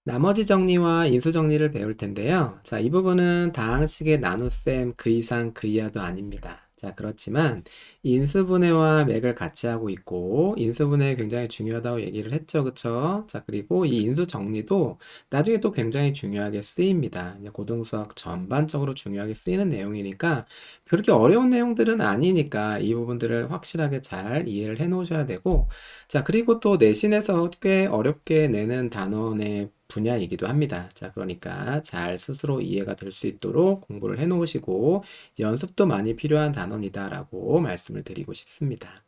나머지 정리와 인수 정리를 배울 텐데요. 자, 이 부분은 다항식의 나눗셈 그 이상 그 이하도 아닙니다. 자, 그렇지만 인수분해와 맥을 같이 하고 있고 인수분해 굉장히 중요하다고 얘기를 했죠. 그쵸? 자, 그리고 이 인수 정리도 나중에 또 굉장히 중요하게 쓰입니다. 이제 고등수학 전반적으로 중요하게 쓰이는 내용이니까 그렇게 어려운 내용들은 아니니까 이 부분들을 확실하게 잘 이해를 해 놓으셔야 되고 자, 그리고 또 내신에서 꽤 어렵게 내는 단원의 분야이기도 합니다. 자, 그러니까 잘 스스로 이해가 될 수 있도록 공부를 해 놓으시고 연습도 많이 필요한 단원이다라고 말씀을 드리고 싶습니다.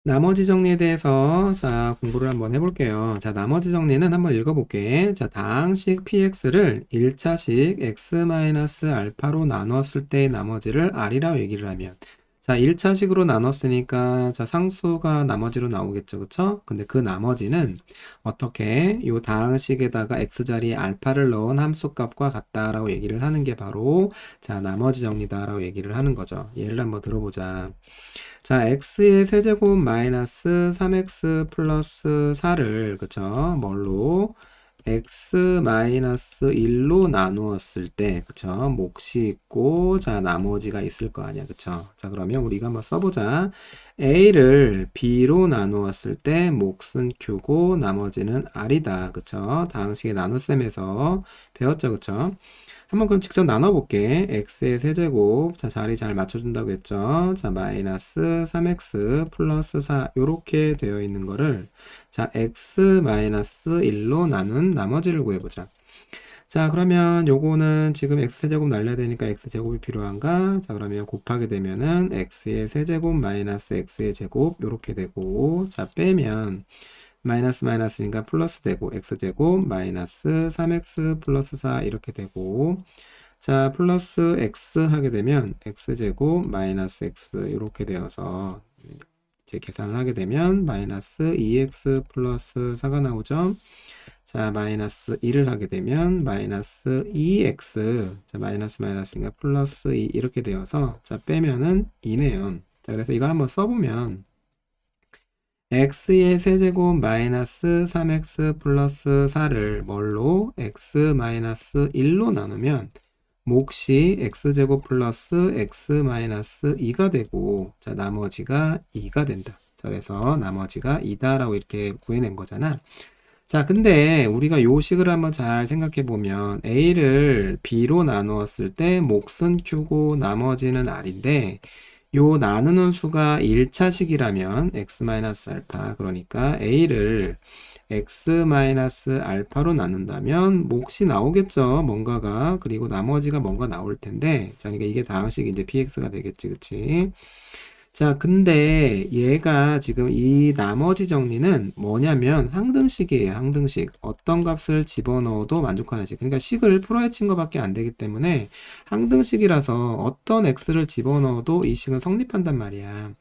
나머지 정리에 대해서 자, 공부를 한번 해볼게요. 자, 나머지 정리는 한번 읽어볼게. 자, 다항식 px를 1차식 x-알파로 나누었을 때의 나머지를 r이라고 얘기를 하면 자, 1차식으로 나눴으니까 자, 상수가 나머지로 나오겠죠. 그쵸? 근데 그 나머지는 어떻게 요 다항식에다가 x자리에 알파를 넣은 함수값과 같다라고 얘기를 하는 게 바로 자, 나머지 정리다라고 얘기를 하는 거죠. 예를 한번 들어보자. 자, x의 세제곱 마이너스 3x 플러스 4를 그쵸? 뭘로? x 마이너스 1로 나누었을 때 그쵸? 몫이 있고 자, 나머지가 있을 거 아니야. 그쵸? 자, 그러면 우리가 한번 써보자. a를 b로 나누었을 때 몫은 q고 나머지는 r이다. 그쵸? 다항식의 나눗셈에서 배웠죠. 그쵸? 한번 그럼 직접 나눠볼게. x의 세제곱. 자, 자리 잘 맞춰준다고 했죠. 자, 마이너스 3x 플러스 4. 요렇게 되어 있는 거를 자, x 마이너스 1로 나눈 나머지를 구해보자. 자, 그러면 요거는 지금 x 세제곱 날려야 되니까 x 제곱이 필요한가? 자, 그러면 곱하게 되면은 x의 세제곱 마이너스 x의 제곱 요렇게 되고 자, 빼면 마이너스 마이너스니까 플러스 되고 x제곱 마이너스 3x 플러스 4 이렇게 되고 자, 플러스 x 하게 되면 x제곱 마이너스 x 이렇게 되어서 이제 계산을 하게 되면 마이너스 2x 플러스 4가 나오죠. 자, 마이너스 1을 하게 되면 마이너스 2x 자, 마이너스 마이너스니까 플러스 2 이렇게 되어서 자, 빼면은 2네요. 자, 그래서 이걸 한번 써보면 x의 세제곱 마이너스 3x 플러스 4를 뭘로? x 마이너스 1로 나누면 몫이 x제곱 플러스 x 마이너스 2가 되고 자, 나머지가 2가 된다. 자, 그래서 나머지가 2다라고 이렇게 구해낸 거잖아. 자, 근데 우리가 요 식을 한번 잘 생각해 보면 a를 b로 나누었을 때 몫은 q고 나머지는 r인데 요 나누는 수가 1차식이라면 x-알파 그러니까 a를 x-알파로 나눈다면 몫이 나오겠죠. 뭔가가. 그리고 나머지가 뭔가 나올 텐데 자, 그러니까 이게 다항식이 이제 px가 되겠지. 그치? 자, 근데 얘가 지금 이 나머지 정리는 뭐냐면 항등식이에요. 항등식. 어떤 값을 집어넣어도 만족하는 식. 그러니까 식을 풀어헤친 것밖에 안 되기 때문에 항등식이라서 어떤 x를 집어넣어도 이 식은 성립한단 말이야.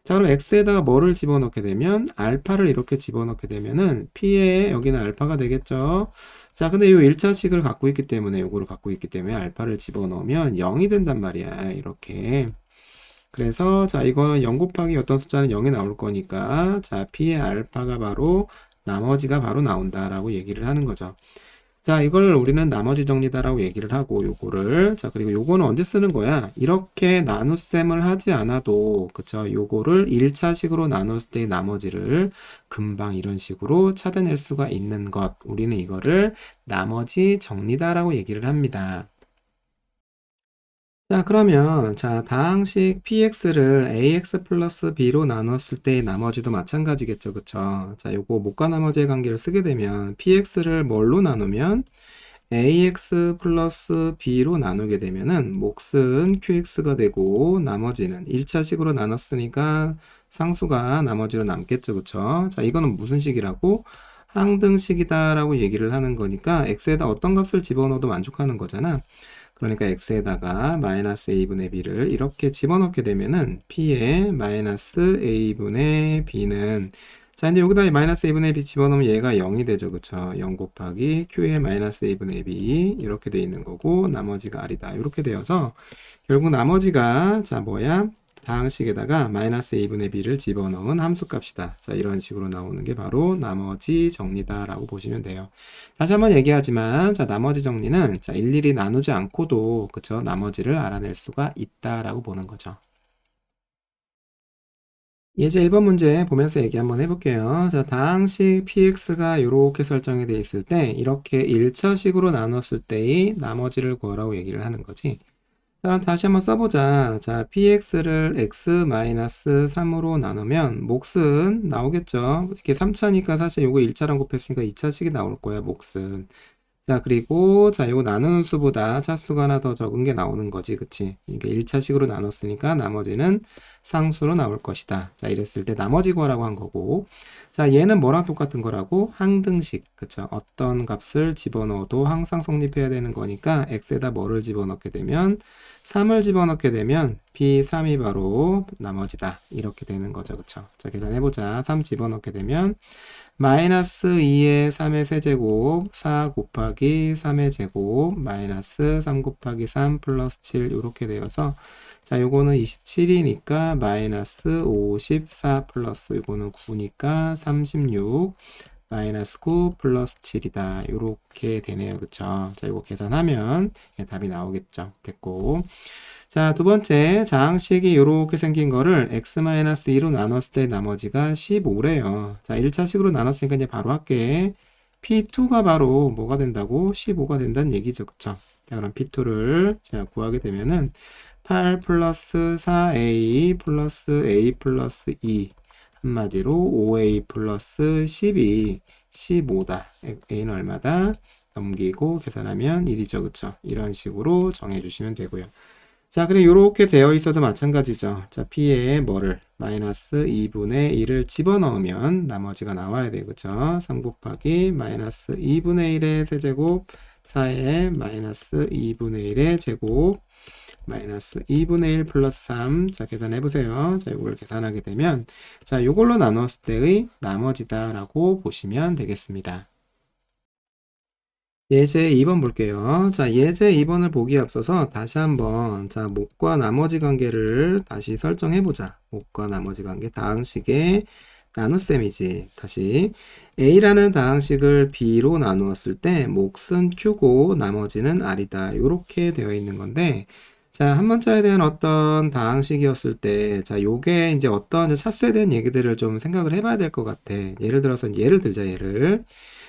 자, 그럼 x에다가 뭐를 집어넣게 되면 알파를 이렇게 집어넣게 되면은 p에 여기는 알파가 되겠죠. 자, 근데 이 1차식을 갖고 있기 때문에 요거를 갖고 있기 때문에 알파를 집어넣으면 0이 된단 말이야. 이렇게. 그래서 자, 이거는 0 곱하기 어떤 숫자는 0이 나올 거니까 자, p의 알파가 바로 나머지가 바로 나온다라고 얘기를 하는 거죠. 자, 이걸 우리는 나머지 정리다라고 얘기를 하고 요거를 자, 그리고 요거는 언제 쓰는 거야? 이렇게 나눗셈을 하지 않아도 그쵸? 요거를 1차식으로 나눴을 때 나머지를 금방 이런 식으로 찾아낼 수가 있는 것. 우리는 이거를 나머지 정리다라고 얘기를 합니다. 자, 그러면 자, 다항식 px를 ax 플러스 b로 나눴을 때의 나머지도 마찬가지겠죠. 그쵸? 자, 요거 못과 나머지의 관계를 쓰게 되면 px를 뭘로 나누면 ax 플러스 b로 나누게 되면은 몫은 qx가 되고 나머지는 1차식으로 나눴으니까 상수가 나머지로 남겠죠. 그쵸? 자, 이거는 무슨 식이라고? 항등식이다라고 얘기를 하는 거니까 x에다 어떤 값을 집어넣어도 만족하는 거잖아. 그러니까 x에다가 마이너스 a분의 b를 이렇게 집어넣게 되면은 p의 마이너스 a분의 b는 자, 이제 여기다 마이너스 a분의 b 집어넣으면 얘가 0이 되죠. 그쵸? 0 곱하기 q의 마이너스 a분의 b 이렇게 돼 있는 거고 나머지가 r이다. 이렇게 되어서 결국 나머지가 자, 뭐야? 다항식에다가 마이너스 a분의 b를 집어넣은 함수값이다. 자, 이런 식으로 나오는 게 바로 나머지 정리다라고 보시면 돼요. 다시 한번 얘기하지만, 자, 나머지 정리는 자, 일일이 나누지 않고도 그쵸, 나머지를 알아낼 수가 있다라고 보는 거죠. 예제 1번 문제 보면서 얘기 한번 해볼게요. 자, 다항식 px가 이렇게 설정이 되어 있을 때 이렇게 1차식으로 나눴을 때의 나머지를 구하라고 얘기를 하는 거지. 자, 그럼 다시 한번 써보자. 자, px를 x-3으로 나누면 몫은 나오겠죠. 이게 3차니까 사실 요거 1차랑 곱했으니까 2차식이 나올 거야, 몫은. 자, 그리고 자, 요거 나누는 수보다 차수가 하나 더 적은 게 나오는 거지, 그치? 이게 1차식으로 나눴으니까 나머지는 상수로 나올 것이다. 자, 이랬을 때 나머지 구하라고 한 거고. 자, 얘는 뭐랑 똑같은 거라고? 항등식, 그쵸? 어떤 값을 집어넣어도 항상 성립해야 되는 거니까 x에다 뭐를 집어넣게 되면 3을 집어넣게 되면 b3이 바로 나머지다. 이렇게 되는 거죠, 그쵸? 자, 계산해보자. 3 집어넣게 되면 마이너스 2의 3의 세제곱 4 곱하기 3의 제곱 마이너스 3 곱하기 3 플러스 7 이렇게 되어서 자, 요거는 27이니까 마이너스 54 플러스 요거는 9니까 36 마이너스 9 플러스 7이다. 요렇게 되네요. 그쵸? 자, 이거 계산하면 예, 답이 나오겠죠. 됐고. 자, 두 번째, 자항식이 이렇게 생긴 거를 x-2로 나눴을 때 나머지가 15래요. 자, 1차식으로 나눴으니까 이제 바로 할게. P2가 바로 뭐가 된다고? 15가 된다는 얘기죠. 그쵸? 자, 그럼 P2를 제가 구하게 되면은 8 플러스 4a 플러스 a 플러스 2 한마디로 5a 플러스 12 15다. a는 얼마다? 넘기고 계산하면 1이죠. 그쵸? 이런 식으로 정해주시면 되고요. 자, 그래 요렇게 되어 있어도 마찬가지죠. 자, p에 뭐를 마이너스 2분의 1을 집어넣으면 나머지가 나와야 되고, 그죠? 3 곱하기 마이너스 2분의 1의 세제곱 4의 마이너스 2분의 1의 제곱 마이너스 2분의 1 플러스 3. 자, 계산해보세요. 자, 이걸 계산하게 되면 자, 요걸로 나눴을 때의 나머지다라고 보시면 되겠습니다. 예제 2번 볼게요. 자, 예제 2번을 보기에 앞서서 다시 한번 자, 몫과 나머지 관계를 다시 설정해보자. 몫과 나머지 관계 다항식의 나눗셈이지. 다시 A라는 다항식을 B로 나누었을 때 몫은 Q고 나머지는 R이다. 이렇게 되어 있는 건데 자, 한 번짜리에 대한 어떤 다항식이었을 때 자, 요게 이제 어떤 차수에 대한 얘기들을 좀 생각을 해봐야 될 것 같아. 예를 들어서 예를 들자, 얘를.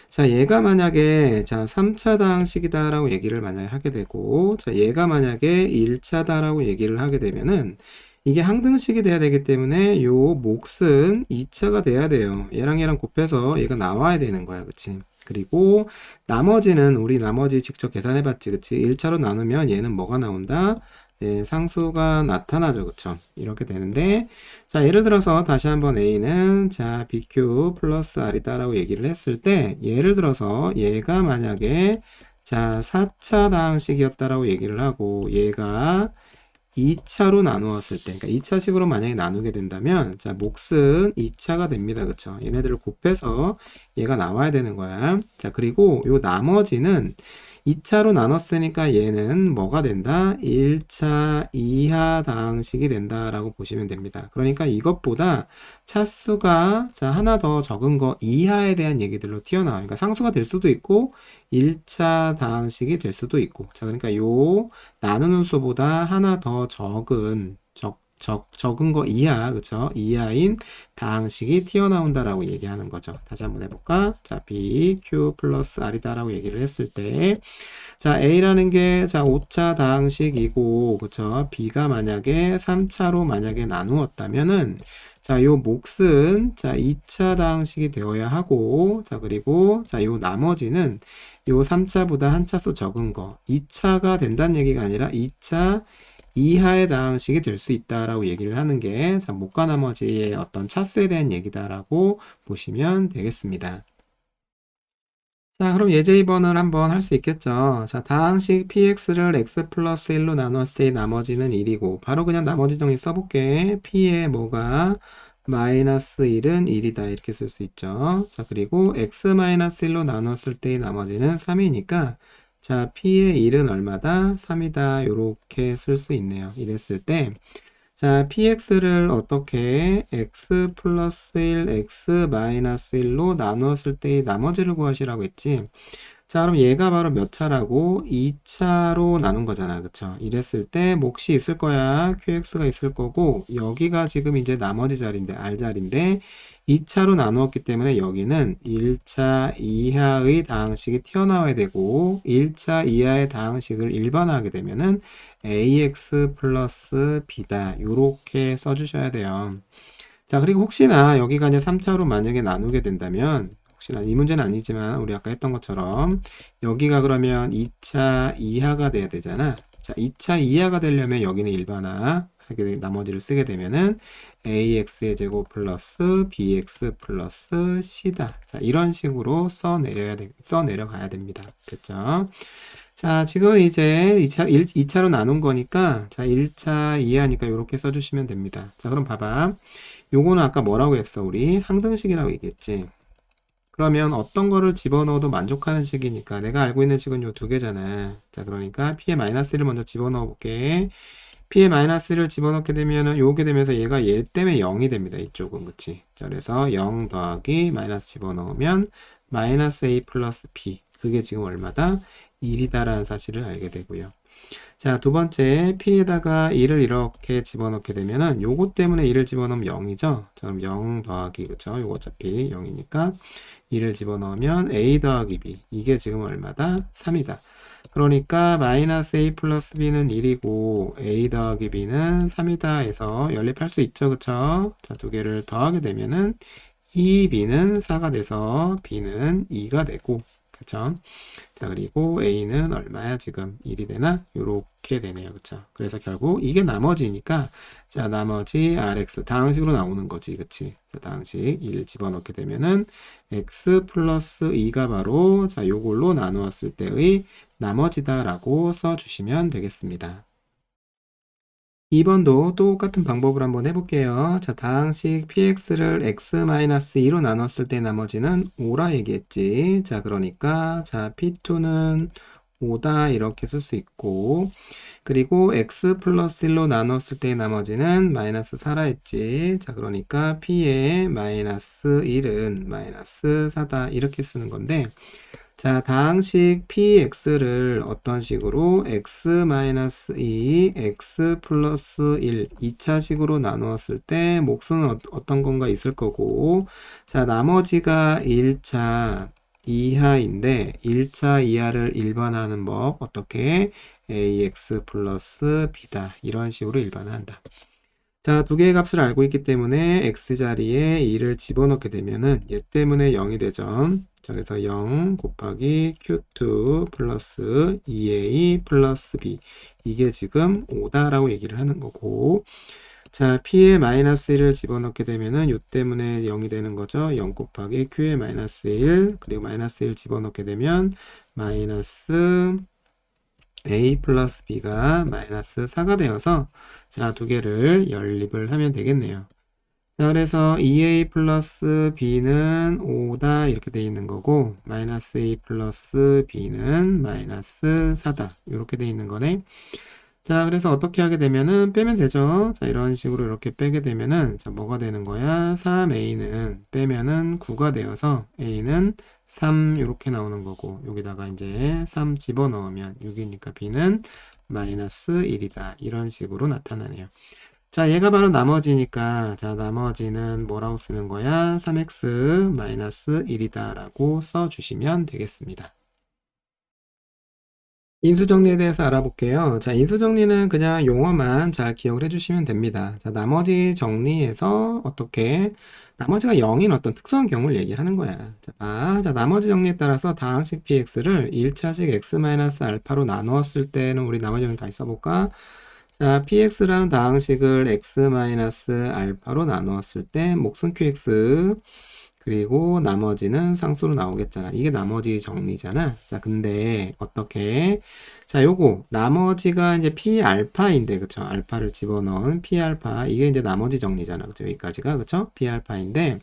자, 얘가 만약에, 자, 3차 다항식이다라고 얘기를 만약에 하게 되고, 자, 얘가 만약에 1차다라고 얘기를 하게 되면은, 이게 항등식이 돼야 되기 때문에, 요 몫은 2차가 돼야 돼요. 얘랑 곱해서 얘가 나와야 되는 거야. 그치? 그리고, 나머지는, 우리 나머지 직접 계산해봤지. 그치? 1차로 나누면 얘는 뭐가 나온다? 네, 상수가 나타나죠. 그쵸? 이렇게 되는데, 자, 예를 들어서 다시 한번 A는, 자, BQ 플러스 R이다라고 얘기를 했을 때, 예를 들어서 얘가 만약에, 자, 4차 다항식이었다라고 얘기를 하고, 얘가 2차로 나누었을 때, 그러니까 2차식으로 만약에 나누게 된다면, 자, 몫은 2차가 됩니다. 그쵸? 얘네들을 곱해서 얘가 나와야 되는 거야. 자, 그리고 요 나머지는 2차로 나눴으니까 얘는 뭐가 된다? 1차 이하 다항식이 된다라고 보시면 됩니다. 그러니까 이것보다 차수가 자, 하나 더 적은 거 이하에 대한 얘기들로 튀어나와요. 그러니까 상수가 될 수도 있고 1차 다항식이 될 수도 있고 자, 그러니까 요 나누는 수보다 하나 더 적은 적은 거 이하, 그쵸? 이하인 다항식이 튀어나온다라고 얘기하는 거죠. 다시 한번 해볼까? 자, B, Q 플러스 R이다라고 얘기를 했을 때, 자, A라는 게, 자, 5차 다항식이고, 그쵸? B가 만약에 3차로 만약에 나누었다면은, 자, 요 몫은, 자, 2차 다항식이 되어야 하고, 자, 그리고, 자, 요 나머지는, 요 3차보다 한 차수 적은 거, 2차가 된다는 얘기가 아니라 2차 이하의 다항식이 될 수 있다라고 얘기를 하는 게 자, 몫과 나머지의 어떤 차수에 대한 얘기다라고 보시면 되겠습니다. 자, 그럼 예제 2번을 한번 할 수 있겠죠. 자, 다항식 px를 x 플러스 1로 나눴을 때 나머지는 1이고 바로 그냥 나머지 정리 써볼게. p의 뭐가 마이너스 1은 1이다 이렇게 쓸 수 있죠. 자, 그리고 x 마이너스 1로 나눴을 때 나머지는 3이니까 자, p의 1은 얼마다? 3이다. 요렇게 쓸 수 있네요. 이랬을 때 자, px를 어떻게 x 플러스 1, x 마이너스 1로 나누었을 때의 나머지를 구하시라고 했지. 자, 그럼 얘가 바로 몇 차라고? 2차로 나눈 거잖아. 그쵸? 이랬을 때 몫이 있을 거야. qx가 있을 거고, 여기가 지금 이제 나머지 자리인데, r 자리인데, 2차로 나누었기 때문에 여기는 1차 이하의 다항식이 튀어나와야 되고, 1차 이하의 다항식을 일반화하게 되면은 ax 플러스 b다. 요렇게 써주셔야 돼요. 자, 그리고 혹시나 여기가 이제 3차로 만약에 나누게 된다면, 혹시나 이 문제는 아니지만 우리 아까 했던 것처럼 여기가 그러면 2차 이하가 돼야 되잖아. 자, 2차 이하가 되려면 여기는 일반화 하게 나머지를 쓰게 되면은 ax의 제곱 플러스 bx 플러스 c다. 자, 이런 식으로 써 내려가야 됩니다. 됐죠? 자, 지금 이제 2차로 나눈 거니까 자, 1차 이하니까 이렇게 써주시면 됩니다. 자, 그럼 봐봐. 요거는 아까 뭐라고 했어? 우리 항등식이라고 얘기했지. 그러면 어떤 거를 집어넣어도 만족하는 식이니까 내가 알고 있는 식은 요 두 개잖아. 자, 그러니까 p의 마이너스를 먼저 집어넣어 볼게. p의 마이너스를 집어넣게 되면은 요게 되면서 얘가 얘 때문에 0이 됩니다. 이쪽은 그치? 자, 그래서 0 더하기 마이너스 집어넣으면 마이너스 a 플러스 b. 그게 지금 얼마다? 1이다라는 사실을 알게 되고요. 자, 두 번째 p에다가 1을 이렇게 집어넣게 되면은 요거 때문에 1을 집어넣으면 0이죠. 자, 그럼 0 더하기 그쵸? 요거 어차피 0이니까 2를 집어넣으면 a 더하기 b. 이게 지금 얼마다? 3이다. 그러니까 마이너스 a 플러스 b는 1이고 a 더하기 b는 3이다 해서 연립할 수 있죠. 그쵸? 자, 두 개를 더하게 되면은 2b는 4가 돼서 b는 2가 되고 그쵸? 자, 그리고 a는 얼마야? 지금 1이 되나? 요렇게 되네요. 그쵸? 그래서 결국 이게 나머지니까 자, 나머지 rx 다항식으로 나오는 거지. 그치? 자, 다항식 1 집어넣게 되면은 x 플러스 2가 바로 자, 요걸로 나누었을 때의 나머지다라고 써주시면 되겠습니다. 2번도 똑같은 방법을 한번 해볼게요. 자, 다항식 px를 x-2로 나눴을 때 나머지는 5라 얘기했지. 자, 그러니까 자, p2는 5다 이렇게 쓸 수 있고 그리고 x 플러스 1로 나눴을 때 나머지는 마이너스 4라 했지. 자, 그러니까 p의 마이너스 1은 마이너스 4다 이렇게 쓰는 건데 자, 다항식 px를 어떤 식으로 x-2, x 플러스 1, 2차식으로 나누었을 때 몫은 어떤 건가 있을 거고 자, 나머지가 1차 이하인데 1차 이하를 일반화하는 법 어떻게? ax 플러스 b다. 이런 식으로 일반화한다. 자, 두 개의 값을 알고 있기 때문에 x자리에 2를 집어넣게 되면은 얘 때문에 0이 되죠. 자, 그래서 0 곱하기 q2 플러스 2a 플러스 b. 이게 지금 5다라고 얘기를 하는 거고. 자, p의 마이너스 1을 집어넣게 되면은 요 때문에 0이 되는 거죠. 0 곱하기 q의 마이너스 1 그리고 마이너스 1 집어넣게 되면 마이너스 a 플러스 b가 마이너스 4가 되어서 자, 두 개를 연립을 하면 되겠네요. 자, 그래서 2a 플러스 b는 5다 이렇게 돼 있는 거고 마이너스 a 플러스 b는 마이너스 4다 이렇게 돼 있는 거네. 자, 그래서 어떻게 하게 되면은 빼면 되죠. 자, 이런 식으로 이렇게 빼게 되면은 자, 뭐가 되는 거야? 3a는 빼면은 9가 되어서 a는 3 이렇게 나오는 거고 여기다가 이제 3 집어넣으면 6이니까 b는 마이너스 1이다. 이런 식으로 나타나네요. 자, 얘가 바로 나머지니까 자, 나머지는 뭐라고 쓰는 거야? 3x 마이너스 1이다 라고 써주시면 되겠습니다. 인수정리에 대해서 알아볼게요. 자, 인수정리는 그냥 용어만 잘 기억을 해주시면 됩니다. 자, 나머지 정리에서 어떻게 나머지가 0인 어떤 특수한 경우를 얘기하는 거야. 자, 자, 나머지 정리에 따라서 다항식 px를 1차식 x-알파로 나누었을 때는 우리 나머지 정리 다시 써볼까? 자, px라는 다항식을 x-알파로 나누었을 때 몫은 qx 그리고 나머지는 상수로 나오겠잖아. 이게 나머지 정리잖아. 자, 근데 어떻게? 자, 요거 나머지가 이제 P알파인데 그쵸? 알파를 집어넣은 P알파 이게 이제 나머지 정리잖아. 그쵸? 여기까지가 그쵸? P알파인데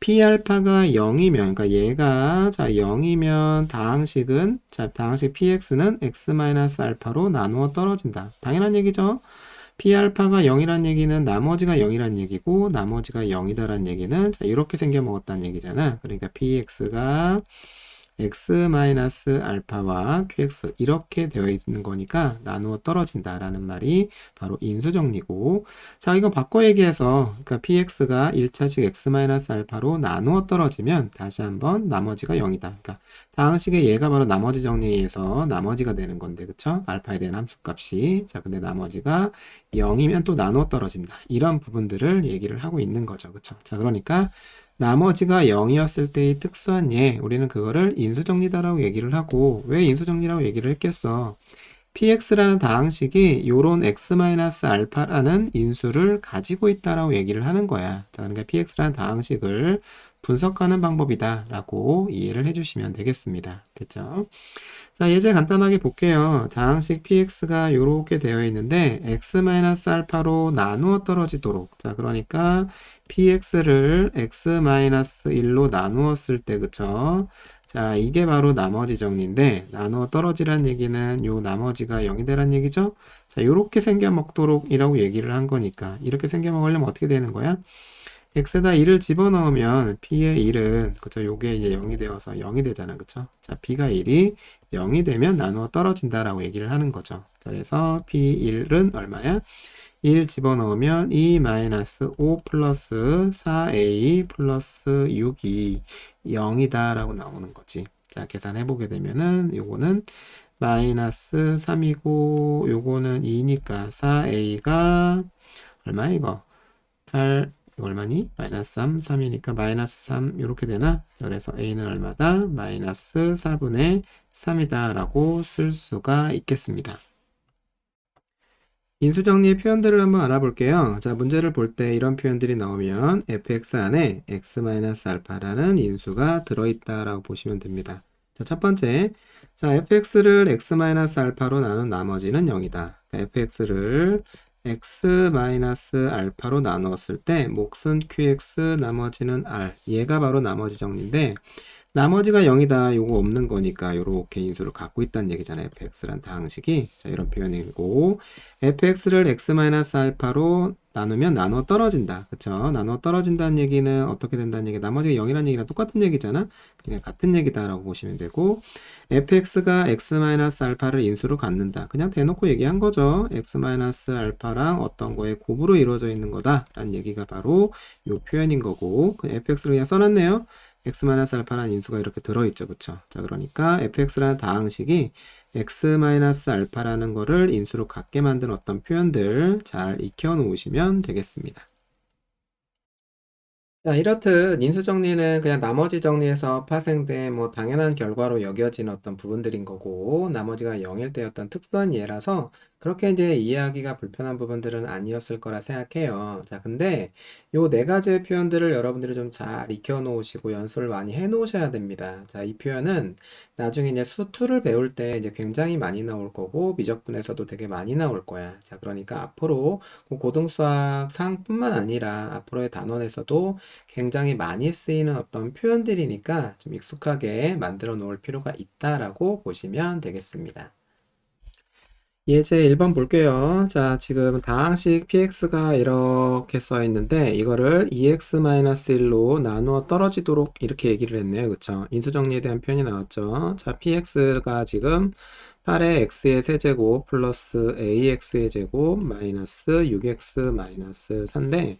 P알파가 0이면 그러니까 얘가 자 0이면 다항식 PX는 X-알파로 나누어 떨어진다. 당연한 얘기죠. P알파가 0이란 얘기는 나머지가 0이란 얘기고 나머지가 0이다란 얘기는 자 이렇게 생겨 먹었다는 얘기잖아. 그러니까 Px가 x-알파와 qx 이렇게 되어 있는 거니까 나누어 떨어진다라는 말이 바로 인수정리고 자 이거 바꿔 얘기해서 그러니까 px가 1차식 x-알파로 나누어 떨어지면 다시 한번 나머지가 0이다. 그러니까 다항식의 얘가 바로 나머지 정리에서 나머지가 되는 건데 그쵸? 알파에 대한 함수값이 자 근데 나머지가 0이면 또 나누어 떨어진다. 이런 부분들을 얘기를 하고 있는 거죠. 그쵸? 자 그러니까 나머지가 0이었을 때의 특수한 예, 우리는 그거를 인수정리다라고 얘기를 하고 왜 인수정리라고 얘기를 했겠어? px라는 다항식이 요런 x-알파라는 인수를 가지고 있다라고 얘기를 하는 거야. 자, 그러니까 px라는 다항식을 분석하는 방법이다 라고 이해를 해주시면 되겠습니다. 됐죠? 자, 예제 간단하게 볼게요. 다항식 px가 이렇게 되어 있는데 x-알파로 나누어 떨어지도록 자, 그러니까 px를 x-1로 나누었을 때 그쵸? 자, 이게 바로 나머지 정리인데 나누어 떨어지란 얘기는 요 나머지가 0이 되란 얘기죠? 자, 요렇게 생겨 먹도록 이라고 얘기를 한 거니까 이렇게 생겨 먹으려면 어떻게 되는 거야? x에다 1을 집어넣으면 p의 1은 그쵸 요게 이제 0이 되어서 0이 되잖아 그쵸 자 p가 1이 0이 되면 나누어 떨어진다라고 얘기를 하는 거죠 그래서 p1은 얼마야 1 집어넣으면 2-5 플러스 4a 플러스 6이 0이다 라고 나오는 거지 자 계산해 보게 되면은 요거는 마이너스 3이고 요거는 2니까 4a가 얼마야 이거 8 이거 얼마니? 마이너스 3, 3이니까 마이너스 3 이렇게 되나? 그래서 a는 얼마다? 마이너스 4분의 3이다 라고 쓸 수가 있겠습니다. 인수정리의 표현들을 한번 알아볼게요. 자, 문제를 볼 때 이런 표현들이 나오면 fx 안에 x-알파라는 인수가 들어있다라고 보시면 됩니다. 자, 첫 번째. 자, fx를 x-알파로 나눈 나머지는 0이다. 그러니까 fx를 x-알파로 나누었을 때 몫은 qx 나머지는 r 얘가 바로 나머지 정리인데 나머지가 0이다 요거 없는 거니까 요렇게 인수를 갖고 있다는 얘기잖아요 fx란 다항식이 자 이런 표현이고 fx를 x-알파로 나누면 나누어 떨어진다 그쵸 나누어 떨어진다는 얘기는 어떻게 된다는 얘기 나머지가 0이라는 얘기랑 똑같은 얘기잖아 그냥 같은 얘기다 라고 보시면 되고 fx가 x-알파를 인수로 갖는다 그냥 대놓고 얘기한 거죠 x-알파랑 어떤 거에 곱으로 이루어져 있는 거다 라는 얘기가 바로 요 표현인 거고 fx를 그냥 써놨네요 x-알파라는 인수가 이렇게 들어있죠. 그쵸? 자, 그러니까 fx라는 다항식이 x-알파라는 거를 인수로 갖게 만든 어떤 표현들 잘 익혀 놓으시면 되겠습니다. 자, 이렇듯 인수정리는 그냥 나머지 정리에서 파생된 뭐 당연한 결과로 여겨지는 어떤 부분들인 거고 나머지가 0일 때였던 특수한 예라서 그렇게 이제 이해하기가 불편한 부분들은 아니었을 거라 생각해요. 자, 근데 요 네 가지의 표현들을 여러분들이 좀 잘 익혀 놓으시고 연습을 많이 해 놓으셔야 됩니다. 자, 이 표현은 나중에 이제 수2를 배울 때 이제 굉장히 많이 나올 거고 미적분에서도 되게 많이 나올 거야. 자, 그러니까 앞으로 고등수학 상뿐만 아니라 앞으로의 단원에서도 굉장히 많이 쓰이는 어떤 표현들이니까 좀 익숙하게 만들어 놓을 필요가 있다라고 보시면 되겠습니다. 예제 1번 볼게요. 자, 지금 다항식 px가 이렇게 써 있는데 이거를 2x-1로 나누어 떨어지도록 이렇게 얘기를 했네요. 그쵸? 인수정리에 대한 표현이 나왔죠. 자, px가 지금 8의 x의 세제곱 플러스 ax의 제곱 마이너스 6x 마이너스 4인데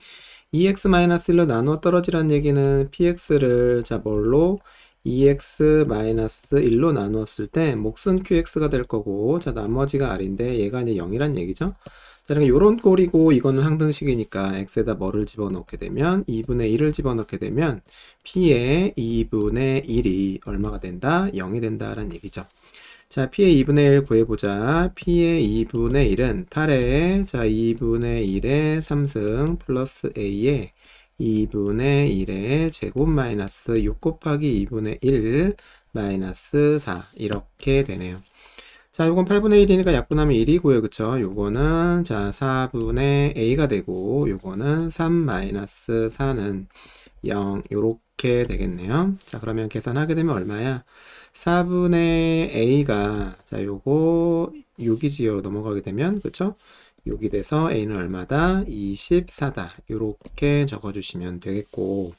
2x-1로 나누어 떨어지라는 얘기는 px를 자 뭘로 2x-1로 나누었을 때 몫은 qx가 될 거고 자 나머지가 r인데 얘가 이제 0이란 얘기죠. 자 그러니까 요런 꼴이고 이거는 항등식이니까 x에다 뭐를 집어넣게 되면 2분의 1을 집어넣게 되면 p의 2분의 1이 얼마가 된다? 0이 된다라는 얘기죠. 자, p의 2분의 1 구해보자. p의 2분의 1은 8의 자 2분의 1의 3승 플러스 a의 2분의 1의 제곱 마이너스 6 곱하기 2분의 1 마이너스 4 이렇게 되네요. 자, 요건 8분의 1이니까 약분하면 1이고요. 그쵸? 요거는 자 4분의 a가 되고 요거는 3 마이너스 4는 0 요렇게 되겠네요. 자, 그러면 계산하게 되면 얼마야? 4분의 a가 자 요거 6이지요 넘어가게 되면 그쵸? 6이 돼서 A는 얼마다? 24다. 이렇게 적어주시면 되겠고.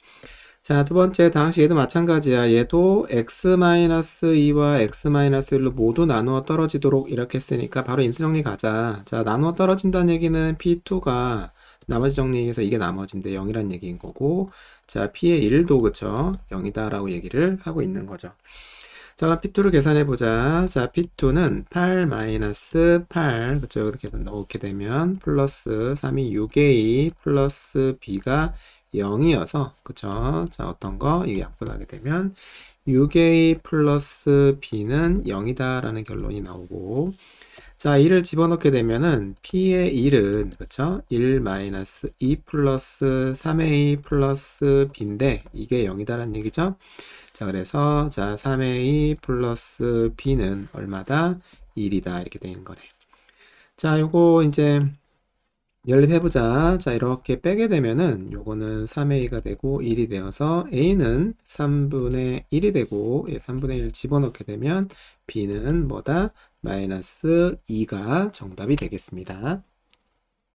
자, 두 번째 다항식 얘도 마찬가지야. 얘도 x-2와 x-1로 모두 나누어 떨어지도록 이렇게 했으니까 바로 인수정리 가자. 자, 나누어 떨어진다는 얘기는 P2가 나머지 정리해서 이게 나머지인데 0이란 얘기인 거고, 자, P의 1도 그쵸? 0이다 라고 얘기를 하고 있는 거죠. 자, 그럼 P2를 계산해 보자. 자, P2는 8-8, 그쵸? 여기다 계산 넣게 되면 플러스 3이 6A 플러스 B가 0이어서, 그쵸? 자, 어떤 거? 이게 약분하게 되면 6A 플러스 B는 0이다 라는 결론이 나오고, 자, 2를 집어넣게 되면은 P의 1은, 그쵸? 1-2 플러스 3A 플러스 B인데, 이게 0이다 라는 얘기죠? 자, 그래서, 자, 3A 플러스 B는 얼마다? 1이다. 이렇게 되는 거네. 자, 요거 이제 연립해보자. 자, 이렇게 빼게 되면은 요거는 3A가 되고 1이 되어서 A는 3분의 1이 되고, 3분의 1 집어넣게 되면 B는 뭐다? 마이너스 2가 정답이 되겠습니다.